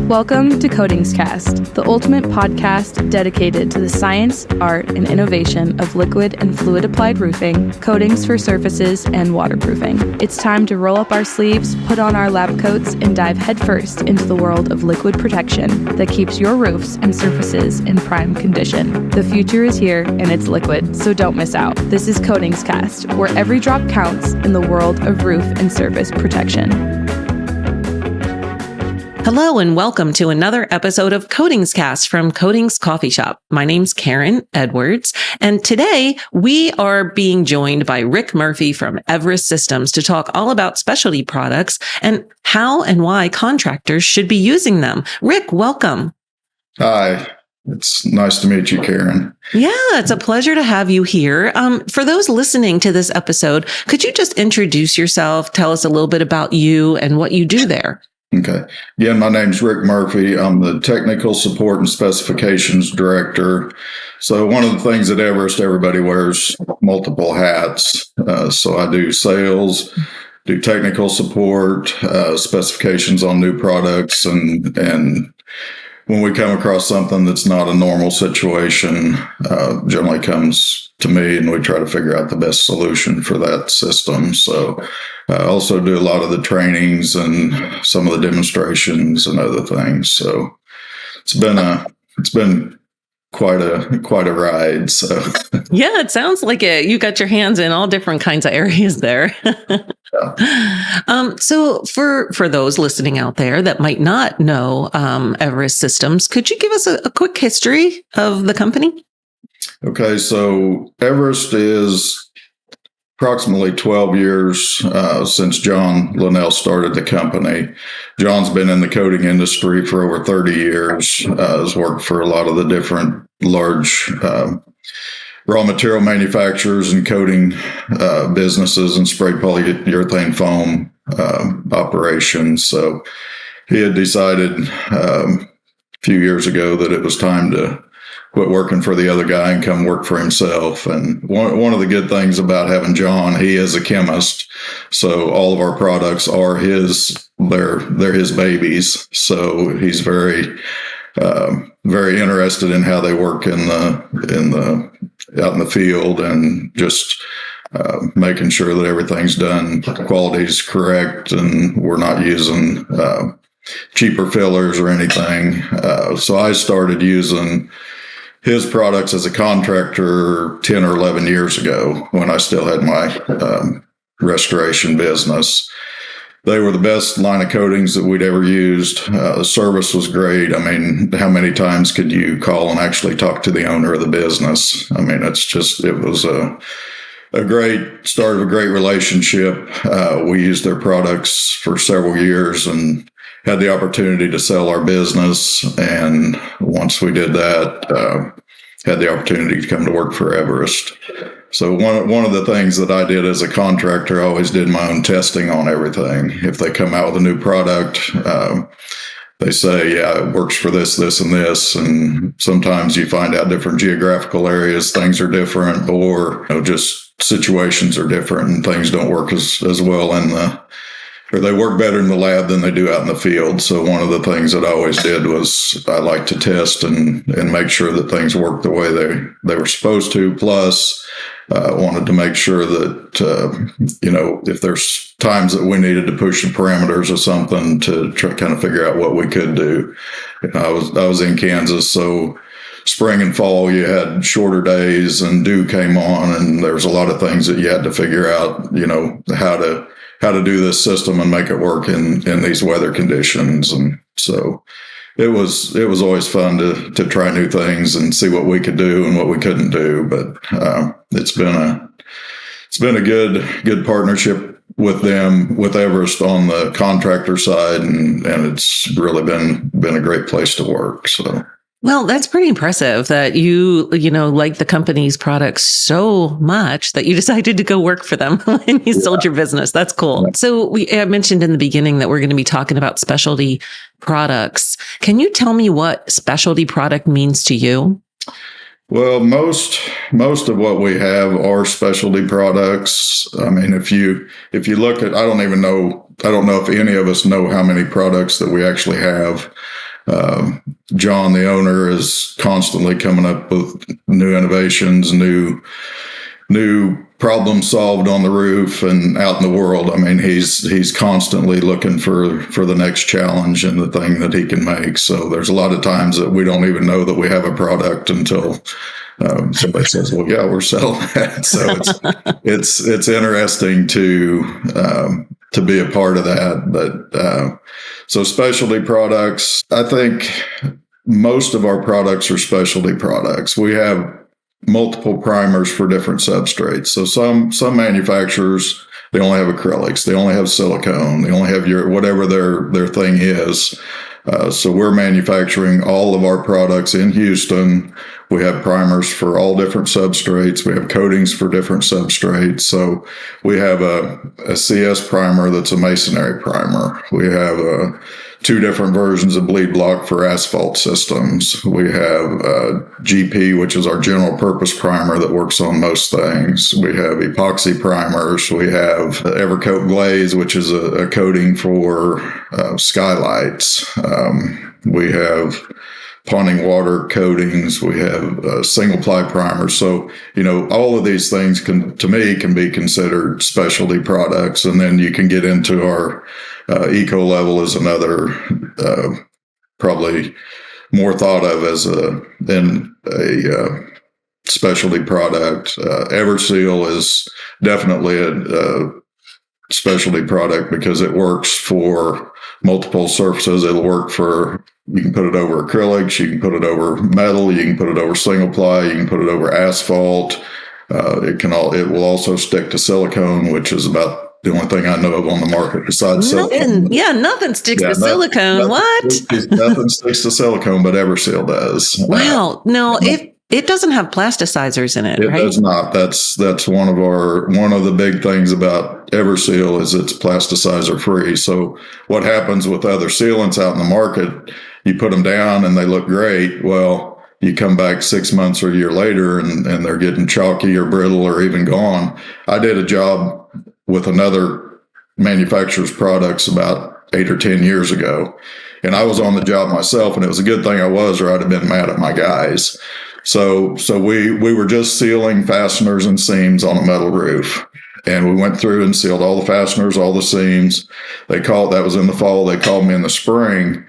Welcome to CoatingsCast, the ultimate podcast dedicated to the science, art, and innovation of liquid and fluid applied roofing, coatings for surfaces, and waterproofing. It's time to roll up our sleeves, put on our lab coats, and dive headfirst into the world of liquid protection that keeps your roofs and surfaces in prime condition. The future is here, and it's liquid, so don't miss out. This is CoatingsCast, where every drop counts in the world of roof and surface protection. Hello and welcome to another episode of CoatingsCast from Coatings Coffee Shop. My name's Karen Edwards, and today we are being joined by Rick Murphy from Everest Systems to talk all about specialty products and how and why contractors should be using them. Rick, welcome. Hi. It's nice to meet you, Karen. Yeah, it's a pleasure to have you here. For those listening to this episode, could you just introduce yourself, tell us a little bit about you and what you do there? Okay. Again, my name's Rick Murphy. I'm the Technical Support and Specifications Director. So one of the things at Everest, everybody wears multiple hats. So I do sales, do technical support, specifications on new products, and when we come across something that's not a normal situation, generally comes to me and we try to figure out the best solution for that system. So I also do a lot of the trainings and some of the demonstrations and other things. So it's been quite a ride. So yeah, it sounds like it. You got your hands in all different kinds of areas there. So for those listening out there that might not know Everest Systems, could you give us a quick history of the company? Okay, so Everest is approximately 12 years since John Linnell started the company. John's been in the coating industry for over 30 years, has worked for a lot of the different large raw material manufacturers and coating businesses and spray polyurethane foam operations. So he had decided a few years ago that it was time to quit working for the other guy and come work for himself. And one of the good things about having John, he is a chemist. So all of our products are they're his babies. So he's very interested in how they work out in the field, and just making sure that everything's done, the quality is correct, and we're not using cheaper fillers or anything. So I started using his products as a contractor 10 or 11 years ago when I still had my restoration business. They were the best line of coatings that we'd ever used. The service was great. I mean, how many times could you call and actually talk to the owner of the business? I mean, it was a great start of a great relationship. We used their products for several years and had the opportunity to sell our business. And once we did that, had the opportunity to come to work for Everest. So one of the things that I did as a contractor, I always did my own testing on everything. If they come out with a new product, they say, yeah, it works for this, this, and this. And sometimes you find out different geographical areas, things are different, or just situations are different and things don't work as well or they work better in the lab than they do out in the field. So one of the things that I always did was I like to test and make sure that things work the way they were supposed to. Plus, wanted to make sure that, if there's times that we needed to push the parameters of something to try kind of figure out what we could do. I was in Kansas, so spring and fall, you had shorter days and dew came on, and there's a lot of things that you had to figure out, how to do this system and make it work in these weather conditions. And so it was always fun to try new things and see what we could do and what we couldn't do. But it's been a good partnership with them, with Everest on the contractor side, and it's really been a great place to work. So. Well, that's pretty impressive that you like the company's products so much that you decided to go work for them when you sold your business. That's cool. So I mentioned in the beginning that we're going to be talking about specialty products. Can you tell me what specialty product means to you? Well, most of what we have are specialty products. I mean, if you look at, I don't know if any of us know how many products that we actually have. John, the owner, is constantly coming up with new innovations, new problems solved on the roof and out in the world. I mean, he's constantly looking for the next challenge and the thing that he can make. So there's a lot of times that we don't even know that we have a product until somebody says, "Well, yeah, we're selling that." So it's interesting to be a part of that. But so specialty products, I think most of our products are specialty products. We have multiple primers for different substrates. So some manufacturers, they only have acrylics, they only have silicone, they only have whatever their thing is. So we're manufacturing all of our products in Houston. We have primers for all different substrates. We have coatings for different substrates. So we have a CS primer that's a masonry primer. We have 2 different versions of bleed block for asphalt systems. We have GP, which is our general purpose primer that works on most things. We have epoxy primers. We have Evercoat Glaze, which is a coating for skylights. We have ponding water coatings. We have single ply primers. So, all of these things can be considered specialty products. And then you can get into our eco level is another, probably more thought of as a specialty product. Everseal is definitely a specialty product because it works for multiple surfaces. It'll work you can put it over acrylics, you can put it over metal, you can put it over single ply, you can put it over asphalt. It will also stick to silicone, which is about the only thing I know of on the market besides silicone. Yeah, nothing sticks to silicone. Nothing sticks to silicone, but Everseal does. Wow. No, it doesn't have plasticizers in it, right? It does not. That's one of the big things about Everseal is it's plasticizer free. So what happens with other sealants out in the market, you put them down and they look great. Well, you come back 6 months or a year later and they're getting chalky or brittle or even gone. I did a job with another manufacturer's products about 8 or 10 years ago. And I was on the job myself, and it was a good thing I was, or I'd have been mad at my guys. So we were just sealing fasteners and seams on a metal roof. And we went through and sealed all the fasteners, all the seams. That was in the fall. They called me in the spring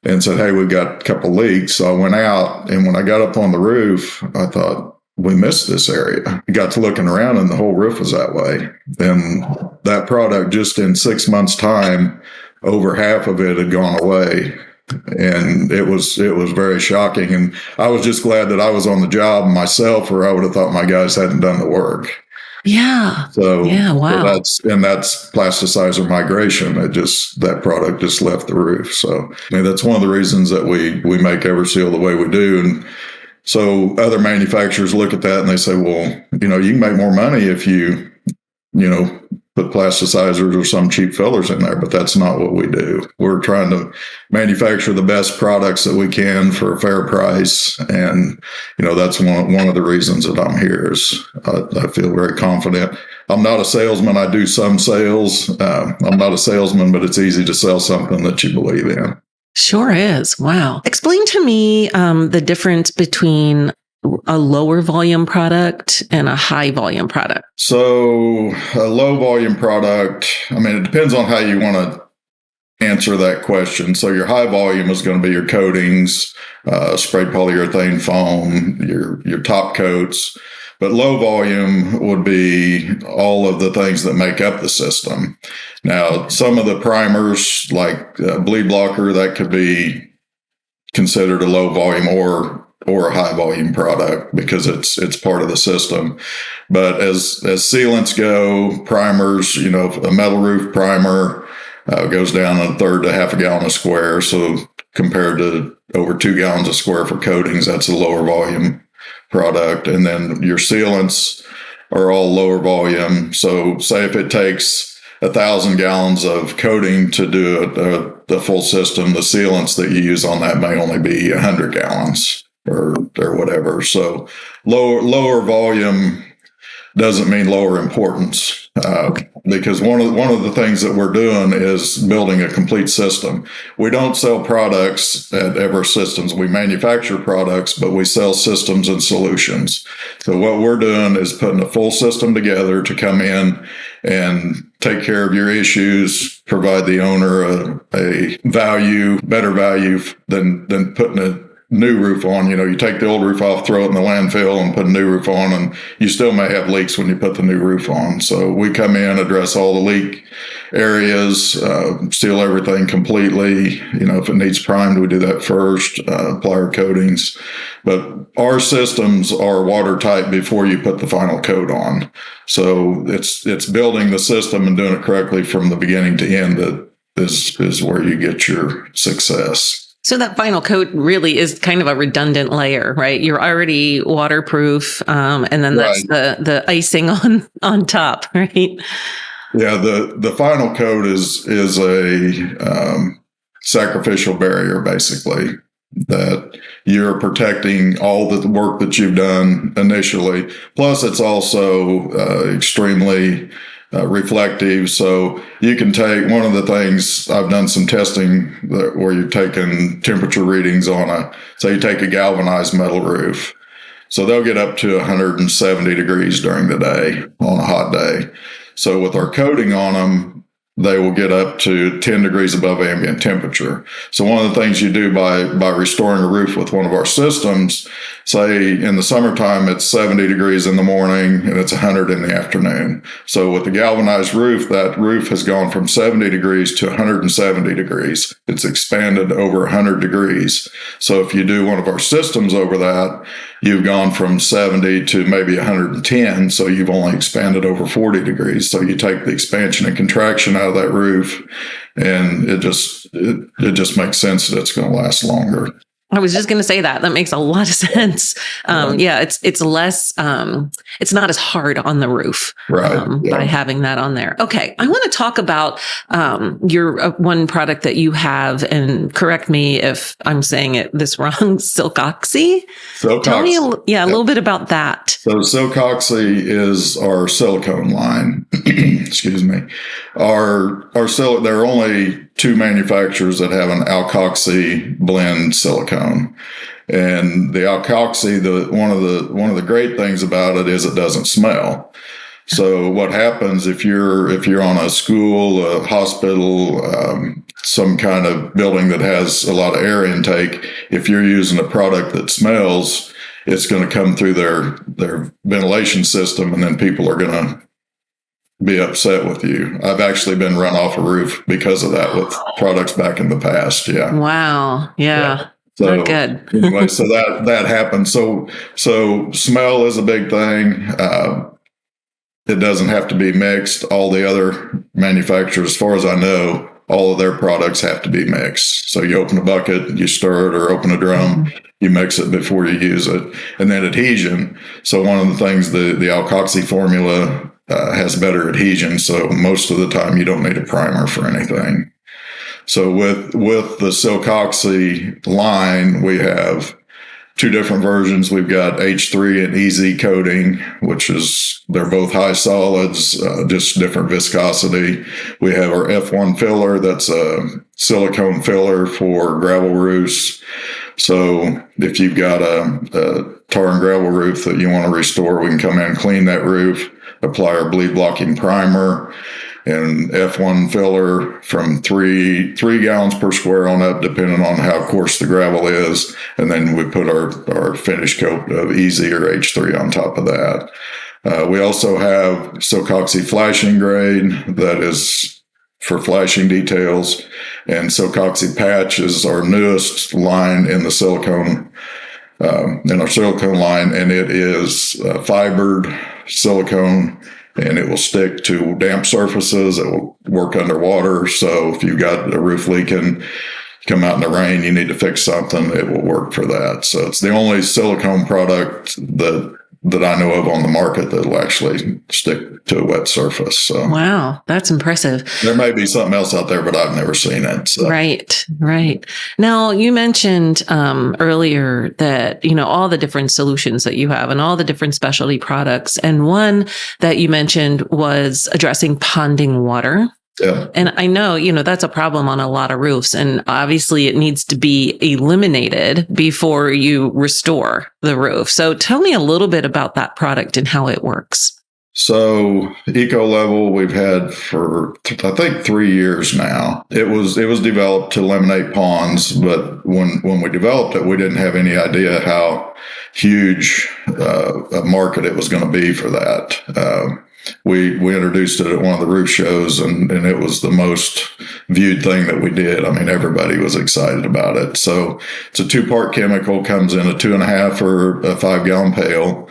and said, "Hey, we've got a couple leaks." So I went out, and when I got up on the roof, I thought, we missed this area. I got to looking around and the whole roof was that way. And that product, just in 6 months' time, over half of it had gone away. And it was very shocking. And I was just glad that I was on the job myself, or I would have thought my guys hadn't done the work. Yeah. So, yeah, wow. So that's plasticizer migration. That product just left the roof. So that's one of the reasons that we make Everseal the way we do. And so other manufacturers look at that and they say, well, you can make more money if you put plasticizers or some cheap fillers in there, but that's not what we do. We're trying to manufacture the best products that we can for a fair price. And, that's one of the reasons that I'm here is I feel very confident. I'm not a salesman. I do some sales. I'm not a salesman, but it's easy to sell something that you believe in. Sure is. Wow. Explain to me the difference between a lower volume product and a high volume product. So a low volume product, it depends on how you want to answer that question. So your high volume is going to be your coatings, sprayed polyurethane foam, your top coats. But low volume would be all of the things that make up the system. Now, some of the primers, like bleed blocker, that could be considered a low volume or a high volume product because it's part of the system. But as sealants go, primers, a metal roof primer goes down a third to half a gallon a square. So compared to over 2 gallons a square for coatings, that's a lower volume product. And then your sealants are all lower volume. So say if it takes 1,000 gallons of coating to do the full system, the sealants that you use on that may only be 100 gallons or whatever. So lower volume doesn't mean lower importance. Because one of the things that we're doing is building a complete system. We don't sell products at Everest Systems. We manufacture products, but we sell systems and solutions. So what we're doing is putting a full system together to come in and take care of your issues, provide the owner a better value than putting a new roof on. You take the old roof off, throw it in the landfill, and put a new roof on, and you still may have leaks when you put the new roof on. So we come in, address all the leak areas, seal everything completely. If it needs primed, we do that first, apply our coatings. But our systems are watertight before you put the final coat on. So it's building the system and doing it correctly from the beginning to end that is where you get your success. So that final coat really is kind of a redundant layer, right? You're already waterproof, and then that's the icing on top, right? Yeah, the final coat is a sacrificial barrier, basically, that you're protecting all the work that you've done initially. Plus, it's also extremely reflective. So you can take one of the things, I've done some testing where you've taken temperature readings on you take a galvanized metal roof. So they'll get up to 170 degrees during the day on a hot day. So with our coating on them, they will get up to 10 degrees above ambient temperature. So one of the things you do by restoring a roof with one of our systems, say in the summertime, it's 70 degrees in the morning and it's 100 in the afternoon. So with the galvanized roof, that roof has gone from 70 degrees to 170 degrees. It's expanded over 100 degrees. So if you do one of our systems over that, you've gone from 70 to maybe 110. So you've only expanded over 40 degrees. So you take the expansion and contraction out of that roof, and it just makes sense that it's going to last longer. I was just going to say that makes a lot of sense. It's less, it's not as hard on the roof, by having that on there. Okay. I want to talk about, your one product that you have, and correct me if I'm saying this wrong, Silkoxy. Tell me a little bit about that. So Silkoxy is our silicone line. Excuse me. There are only two manufacturers that have an alkoxy blend silicone. And the alkoxy, one of the great things about it is it doesn't smell. So what happens if you're on a school, a hospital, some kind of building that has a lot of air intake, if you're using a product that smells, it's going to come through their ventilation system, and then people are going to be upset with you. I've actually been run off a roof because of that with products back in the past. Yeah. Wow. Yeah. So, not good. Anyway, so that happens. So smell is a big thing. It doesn't have to be mixed. All the other manufacturers, as far as I know, all of their products have to be mixed. So you open a bucket, you stir it, or open a drum, you mix it before you use it. And then adhesion. So one of the things, the alkoxy formula has better adhesion. So most of the time you don't need a primer for anything. So with the Silkoxy line, we have two different versions. We've got H3 and EZ coating, they're both high solids, just different viscosity. We have our F1 filler, that's a silicone filler for gravel roofs. So if you've got a tar and gravel roof that you want to restore, we can come in and clean that roof, apply our bleed blocking primer and F1 filler from three gallons per square on up, depending on how coarse the gravel is. And then we put our finish coat of EZ or H3 on top of that. We also have Silkoxy flashing grade that is for flashing details, and Silkoxy patch is our newest line in the silicone, in our silicone line, and it is fibered silicone, and it will stick to damp surfaces. It will work underwater. So if you've got a roof leaking, come out in the rain, you need to fix something, it will work for that. So it's the only silicone product that that I know of on the market that'll actually stick to a wet surface. So wow, that's impressive. there may be something else out there, but I've never seen it. So. Right. Now, you mentioned earlier that, all the different solutions that you have and all the different specialty products. And one that you mentioned was addressing ponding water. Yeah. And I know, that's a problem on a lot of roofs. And obviously it needs to be eliminated before you restore the roof. So tell me a little bit about that product and how it works. So Eco Level we've had for I think 3 years now. It was developed to eliminate ponds, but when we developed it, we didn't have any idea how huge a market it was going to be for that. We introduced it at one of the roof shows, and it was the most viewed thing that we did. I mean, everybody was excited about it. So it's a 2-part chemical, comes in a 2.5 or a 5-gallon pail.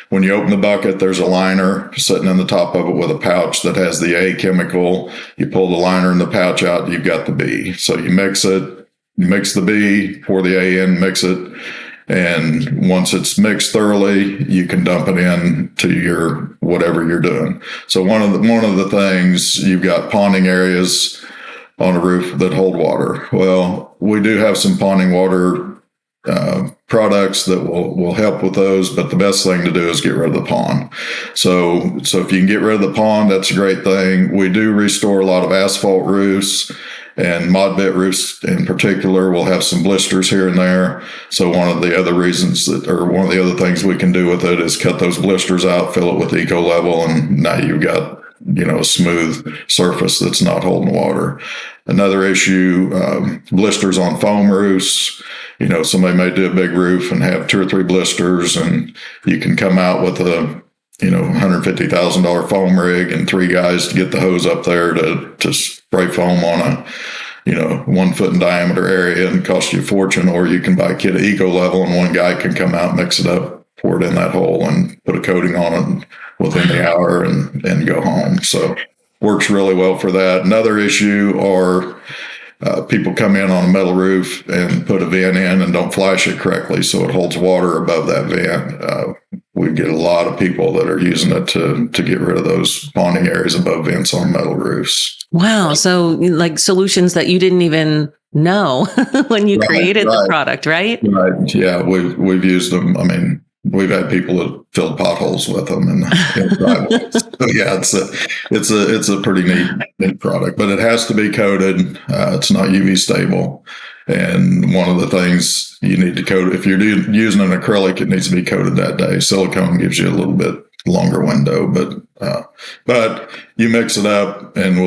When you open the bucket, there's a liner sitting in the top of it with a pouch that has the A chemical. You pull the liner and the pouch out, you've got the B. So you mix it, you mix the B, pour the A in, mix it. And once it's mixed thoroughly, you can dump it in to your whatever you're doing. So one of the things, you've got ponding areas on a roof that hold water. Well, we do have some ponding water products that will help with those, but the best thing to do is get rid of the pond. So if you can get rid of the pond, that's a great thing. We do restore a lot of asphalt roofs, and mod bit roofs in particular will have some blisters here and there. So one of the other things we can do with it is cut those blisters out, fill it with Eco Level, and now you've got a smooth surface that's not holding water. Another issue, blisters on foam roofs. Somebody may do a big roof and have 2 or 3 blisters, and you can come out with a $150,000 foam rig and 3 guys to get the hose up there to spray foam on a 1 foot in diameter area and cost you a fortune. Or you can buy a kit of Eco Level and 1 guy can come out, mix it up, pour it in that hole, and put a coating on it within the hour and go home. So works really well for that. Another issue are people come in on a metal roof and put a vent in and don't flash it correctly, so it holds water above that vent. We get a lot of people that are using it to get rid of those ponding areas above vents on metal roofs. Wow. So like solutions that you didn't even know when you created the product, right? Right. Yeah. We've used them. I mean, we've had people that filled potholes with them in driveways. So yeah, it's a pretty neat product, but it has to be coated. It's not UV stable. And one of the things you need to coat, if you're using an acrylic, it needs to be coated that day. Silicone gives you a little bit longer window, but you mix it up, and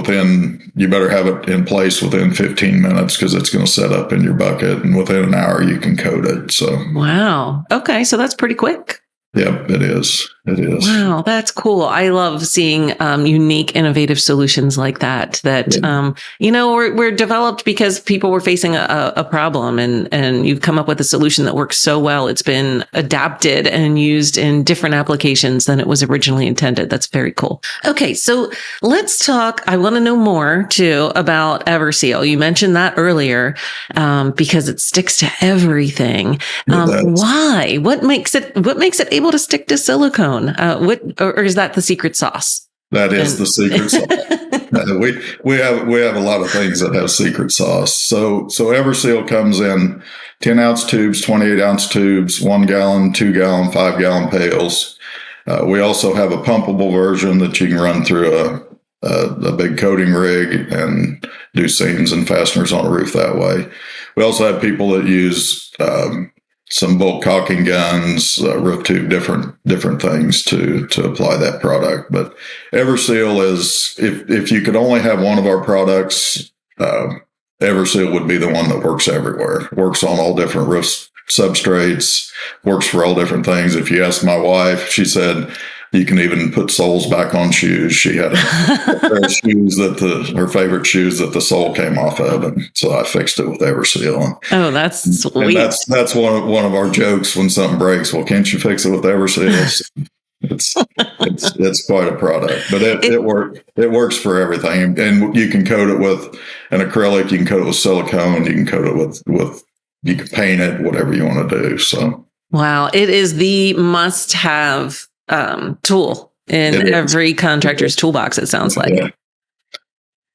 you better have it in place within 15 minutes because it's going to set up in your bucket, and within an hour you can coat it. So wow, okay, so that's pretty quick. Yep, it is. It is. Wow, that's cool. I love seeing unique, innovative solutions like that. Were developed because people were facing a problem, and you've come up with a solution that works so well. It's been adapted and used in different applications than it was originally intended. That's very cool. Okay, so let's talk. I want to know more too about Everseal. You mentioned that earlier because it sticks to everything. Why? What makes it able to stick to silicone? Or is that the secret sauce? That is the secret sauce. We have a lot of things that have secret sauce. So Everseal comes in 10-ounce tubes, 28-ounce tubes, 1 gallon, 2 gallon, 5 gallon pails. We also have a pumpable version that you can run through a big coating rig and do seams and fasteners on a roof that way. We also have people that use some bolt caulking guns, roof tube, different things to apply that product. But Everseal is, if you could only have one of our products, Everseal would be the one that works everywhere. Works on all different roof substrates, works for all different things. If you ask my wife, she said you can even put soles back on shoes. She had a pair of shoes her favorite shoes that the sole came off of, and so I fixed it with Everseal. Oh, that's sweet. And that's one of our jokes when something breaks. Well, can't you fix it with Everseal? It's quite a product, but it works for everything. And you can coat it with an acrylic, you can coat it with silicone, you can coat it with you can paint it, whatever you want to do. So. Wow. It is the must-have tool in every contractor's toolbox, it sounds like.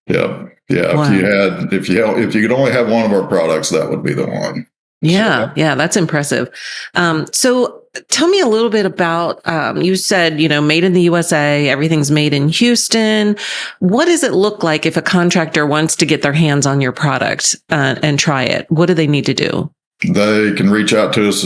Yeah. Wow. If you could only have one of our products, that would be the one. Yeah. Yeah. That's impressive. So tell me a little bit about, you said, made in the USA, everything's made in Houston. What does it look like if a contractor wants to get their hands on your product and try it? What do they need to do? They can reach out to us.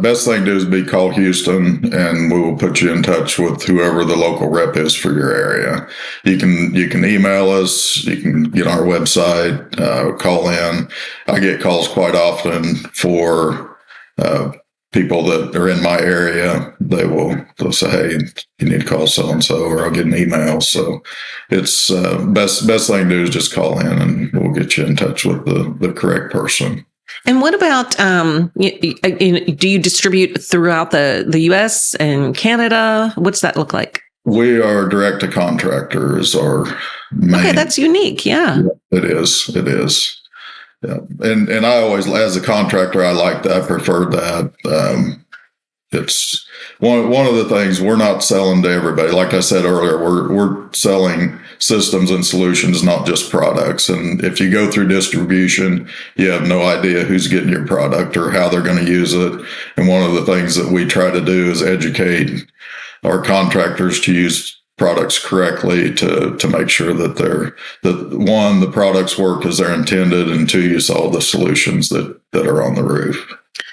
Best thing to do is be call Houston, and we will put you in touch with whoever the local rep is for your area. You can email us. You can get on our website, call in. I get calls quite often for people that are in my area. They'll say, "Hey, you need to call so and so," or I'll get an email. So it's best thing to do is just call in, and we'll get you in touch with the correct person. And what about, do you distribute throughout the U.S. and Canada? What's that look like? We are direct to contractors or main. Okay, that's unique. Yeah. It is. Yeah. And I always, as a contractor, I prefer that. It's one of the things, we're not selling to everybody. Like I said earlier, we're selling systems and solutions, not just products. And if you go through distribution, you have no idea who's getting your product or how they're going to use it. And one of the things that we try to do is educate our contractors to use products correctly to make sure that the products work as they're intended, and two, you solve the solutions that are on the roof.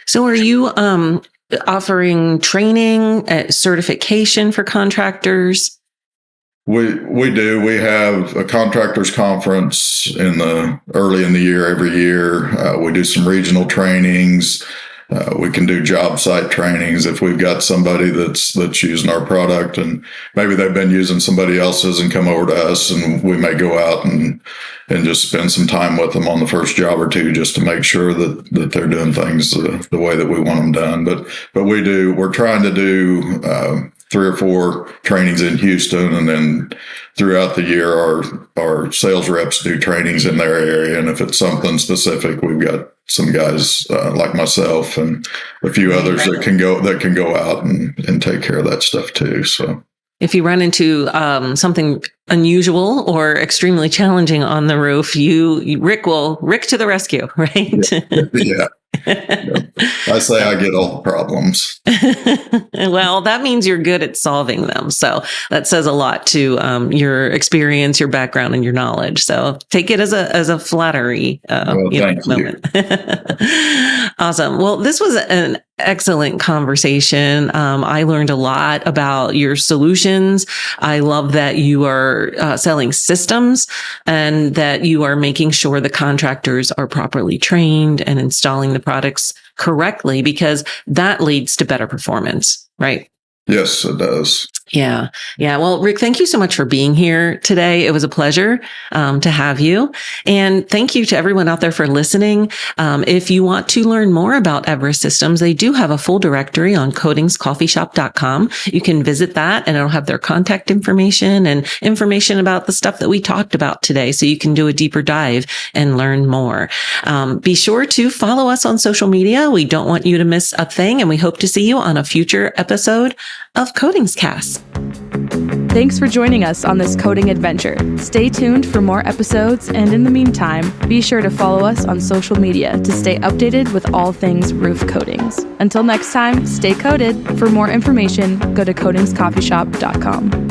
So are you offering training, certification for contractors? We do. We have a contractors conference early in the year every year. We do some regional trainings. We can do job site trainings if we've got somebody that's using our product, and maybe they've been using somebody else's and come over to us, and we may go out and just spend some time with them on the first job or two, just to make sure that they're doing things the way that we want them done. But we're trying to do 3 or 4 trainings in Houston, and then throughout the year, our sales reps do trainings in their area. And if it's something specific, we've got some guys like myself and a few others that can go out and take care of that stuff too. So if you run into something unusual or extremely challenging on the roof, Rick to the rescue, right? Yeah. I say I get all the problems. Well, that means you're good at solving them. So that says a lot to your experience, your background, and your knowledge. So take it as a flattery thank moment. Awesome. Well, this was an excellent conversation. I learned a lot about your solutions. I love that you are selling systems, and that you are making sure the contractors are properly trained and installing the products correctly, because that leads to better performance, right? Yes, it does. Yeah. Well, Rick, thank you so much for being here today. It was a pleasure to have you. And thank you to everyone out there for listening. If you want to learn more about Everest Systems, they do have a full directory on CoatingsCoffeeshop.com. You can visit that, and it'll have their contact information and information about the stuff that we talked about today, so you can do a deeper dive and learn more. Be sure to follow us on social media. We don't want you to miss a thing, and we hope to see you on a future episode of CoatingsCast. Thanks for joining us on this coding adventure. Stay tuned for more episodes, and in the meantime, be sure to follow us on social media to stay updated with all things roof coatings. Until next time, stay coded. For more information, go to CoatingsCoffeeshop.com.